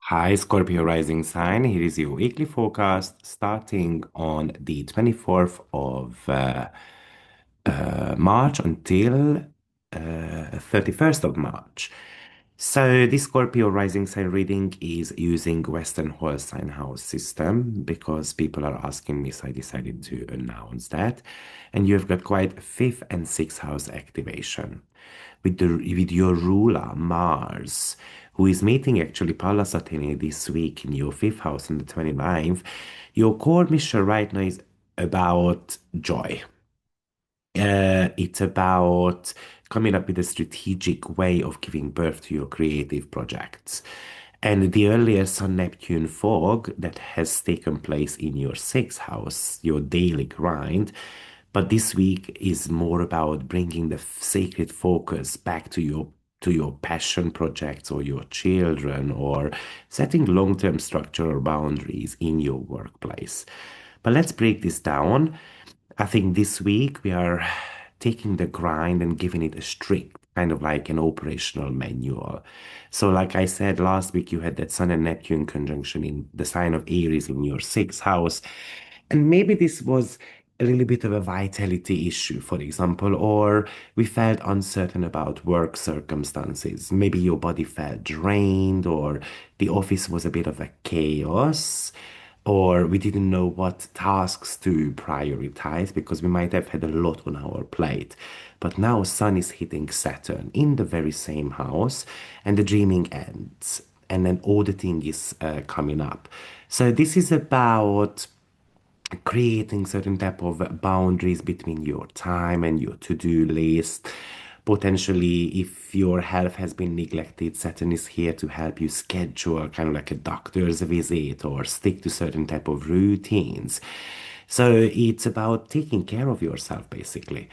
Hi, Scorpio rising sign. Here is your weekly forecast starting on the 24th of March until 31st of March. So, this Scorpio rising sign reading is using Western whole sign house system because people are asking me, so I decided to announce that. And you've got quite fifth and sixth house activation with your ruler Mars, who is meeting actually Pallas Athene this week in your fifth house on the 29th. Your core mission right now is about joy. It's about coming up with a strategic way of giving birth to your creative projects. And the earlier Sun Neptune fog that has taken place in your sixth house, your daily grind, but this week is more about bringing the sacred focus back to your passion projects or your children or setting long-term structural boundaries in your workplace. But let's break this down. I think this week we are taking the grind and giving it a strict, kind of like an operational manual. So, like I said last week, you had that Sun and Neptune conjunction in the sign of Aries in your sixth house. And maybe this was a little bit of a vitality issue, for example, or we felt uncertain about work circumstances. Maybe your body felt drained, or the office was a bit of a chaos, or we didn't know what tasks to prioritize because we might have had a lot on our plate. But now Sun is hitting Saturn in the very same house, and the dreaming ends, and then auditing is coming up. So this is about creating certain type of boundaries between your time and your to-do list. Potentially, if your health has been neglected, Saturn is here to help you schedule kind of like a doctor's visit or stick to certain type of routines. So it's about taking care of yourself, basically.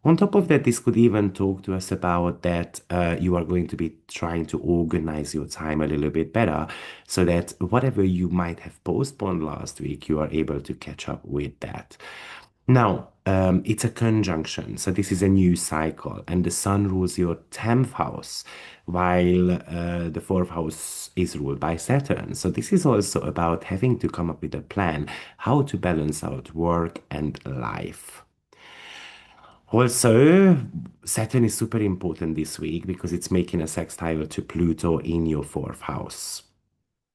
On top of that, this could even talk to us about that you are going to be trying to organize your time a little bit better so that whatever you might have postponed last week, you are able to catch up with that. Now, it's a conjunction, so this is a new cycle, and the sun rules your 10th house, while the fourth house is ruled by Saturn. So, this is also about having to come up with a plan how to balance out work and life. Also, Saturn is super important this week because it's making a sextile to Pluto in your fourth house.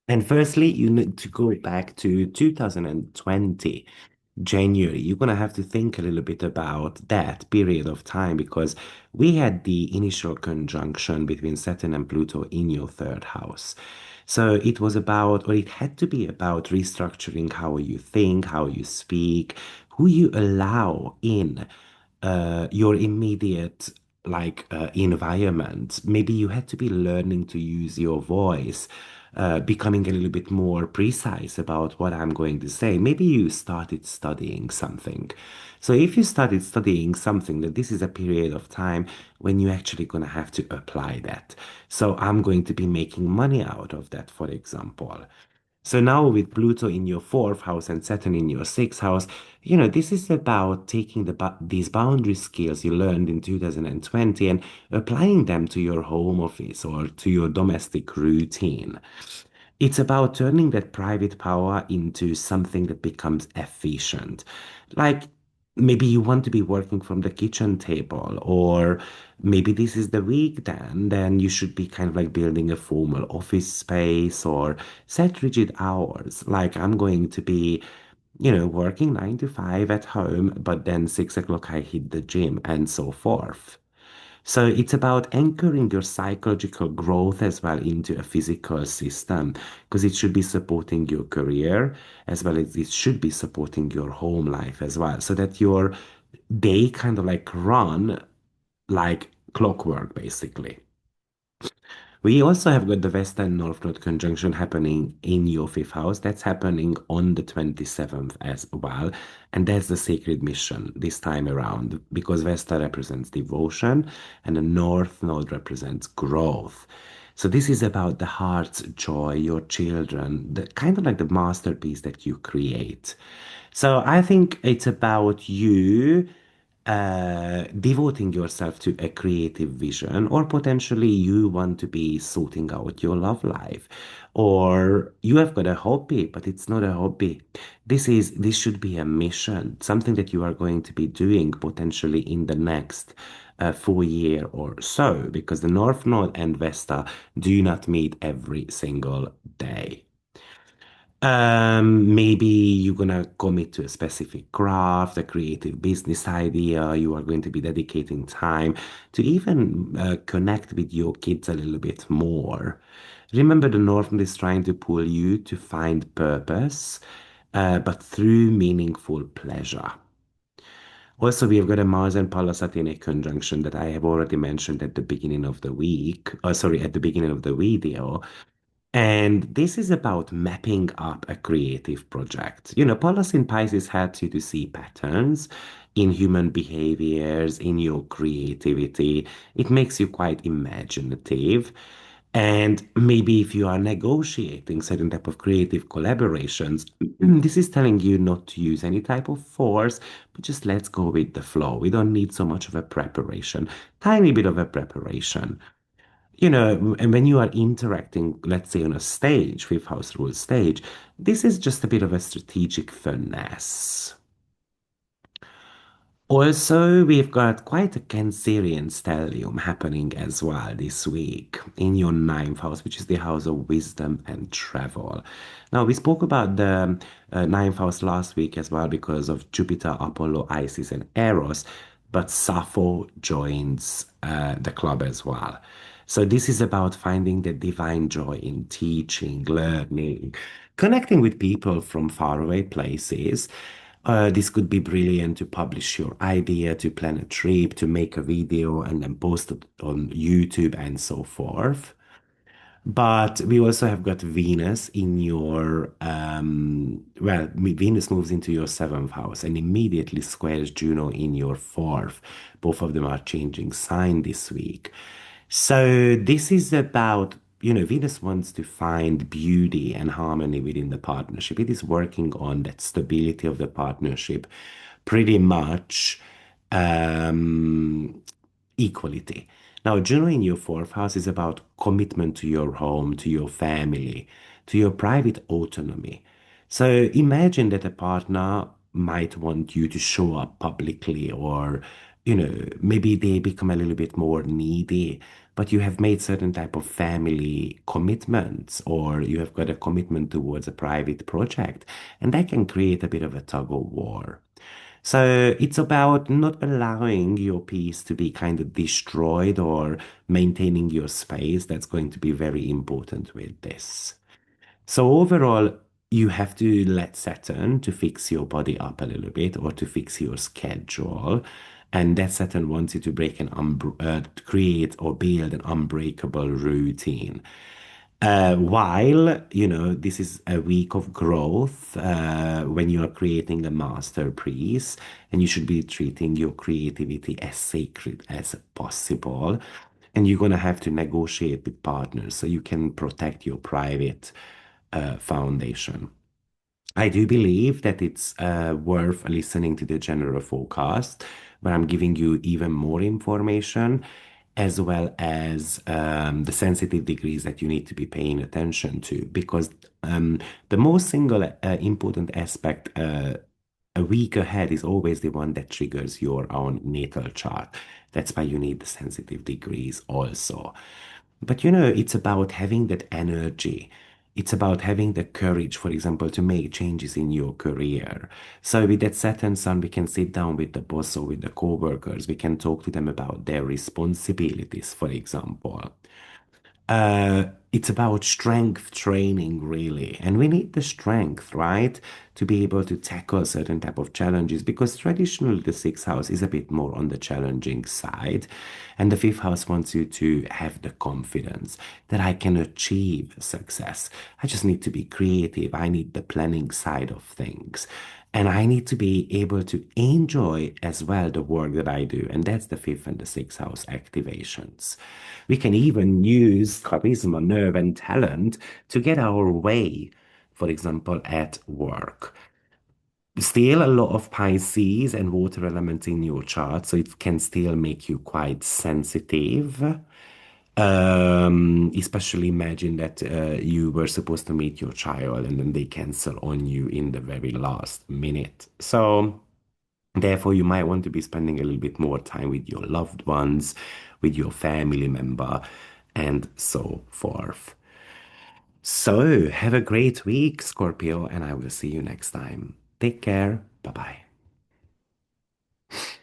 And firstly, you need to go back to 2020, January. You're going to have to think a little bit about that period of time because we had the initial conjunction between Saturn and Pluto in your third house. So it was about, or it had to be about restructuring how you think, how you speak, who you allow in your immediate environment. Maybe you had to be learning to use your voice, becoming a little bit more precise about what I'm going to say. Maybe you started studying something. So if you started studying something, that this is a period of time when you're actually going to have to apply that. So I'm going to be making money out of that, for example. So now with Pluto in your fourth house and Saturn in your sixth house, this is about taking these boundary skills you learned in 2020 and applying them to your home office or to your domestic routine. It's about turning that private power into something that becomes efficient. Like maybe you want to be working from the kitchen table, or maybe this is the week then you should be kind of like building a formal office space or set rigid hours. Like I'm going to be, working 9 to 5 at home, but then 6 o'clock I hit the gym and so forth. So it's about anchoring your psychological growth as well into a physical system because it should be supporting your career as well as it should be supporting your home life as well so that your day kind of like run like clockwork basically. We also have got the Western North Node conjunction happening in your fifth house. That's happening on the 27th as well. And that's the sacred mission this time around because Vesta represents devotion and the North Node represents growth. So this is about the heart's joy, your children, the kind of like the masterpiece that you create. So I think it's about you devoting yourself to a creative vision, or potentially you want to be sorting out your love life, or you have got a hobby, but it's not a hobby. This should be a mission, something that you are going to be doing potentially in the next 4 year or so, because the North Node and Vesta do not meet every single day. Maybe you're gonna commit to a specific craft, a creative business idea. You are going to be dedicating time to even connect with your kids a little bit more. Remember, the North is trying to pull you to find purpose, but through meaningful pleasure. Also, we have got a Mars and Pallas Athene conjunction that I have already mentioned at the beginning of the week. Sorry, at the beginning of the video. And this is about mapping up a creative project. Pallas in Pisces helps you to see patterns in human behaviors, in your creativity. It makes you quite imaginative. And maybe if you are negotiating certain type of creative collaborations, this is telling you not to use any type of force, but just let's go with the flow. We don't need so much of a preparation, tiny bit of a preparation. And when you are interacting, let's say on a stage, fifth house rule stage, this is just a bit of a strategic finesse. Also, we've got quite a Cancerian stellium happening as well this week in your ninth house, which is the house of wisdom and travel. Now, we spoke about the ninth house last week as well because of Jupiter, Apollo, Isis, and Eros, but Sappho joins the club as well. So, this is about finding the divine joy in teaching, learning, connecting with people from faraway places. This could be brilliant to publish your idea, to plan a trip, to make a video and then post it on YouTube and so forth. But we also have got Venus in your, Venus moves into your seventh house and immediately squares Juno in your fourth. Both of them are changing sign this week. So this is about, Venus wants to find beauty and harmony within the partnership. It is working on that stability of the partnership pretty much. Um, Equality. Now, Juno in your fourth house is about commitment to your home, to your family, to your private autonomy. So imagine that a partner might want you to show up publicly, or, maybe they become a little bit more needy, but you have made certain type of family commitments, or you have got a commitment towards a private project, and that can create a bit of a tug of war. So it's about not allowing your piece to be kind of destroyed or maintaining your space. That's going to be very important with this. So overall, you have to let Saturn to fix your body up a little bit or to fix your schedule. And that Saturn wants you to create or build an unbreakable routine. While, this is a week of growth, when you are creating a masterpiece, and you should be treating your creativity as sacred as possible. And you're going to have to negotiate with partners so you can protect your private foundation. I do believe that it's worth listening to the general forecast, where I'm giving you even more information, as well as the sensitive degrees that you need to be paying attention to. Because the most single important aspect a week ahead is always the one that triggers your own natal chart. That's why you need the sensitive degrees also. But it's about having that energy. It's about having the courage, for example, to make changes in your career. So with that Saturn Sun, we can sit down with the boss or with the co-workers. We can talk to them about their responsibilities, for example. It's about strength training, really. And we need the strength, right, to be able to tackle certain type of challenges, because traditionally the sixth house is a bit more on the challenging side. And the fifth house wants you to have the confidence that I can achieve success. I just need to be creative. I need the planning side of things. And I need to be able to enjoy as well the work that I do. And that's the fifth and the sixth house activations. We can even use charisma, nerve, and talent to get our way, for example, at work. Still a lot of Pisces and water elements in your chart, so it can still make you quite sensitive. Especially imagine that you were supposed to meet your child and then they cancel on you in the very last minute. So, therefore, you might want to be spending a little bit more time with your loved ones, with your family member, and so forth. So, have a great week, Scorpio, and I will see you next time. Take care. Bye bye.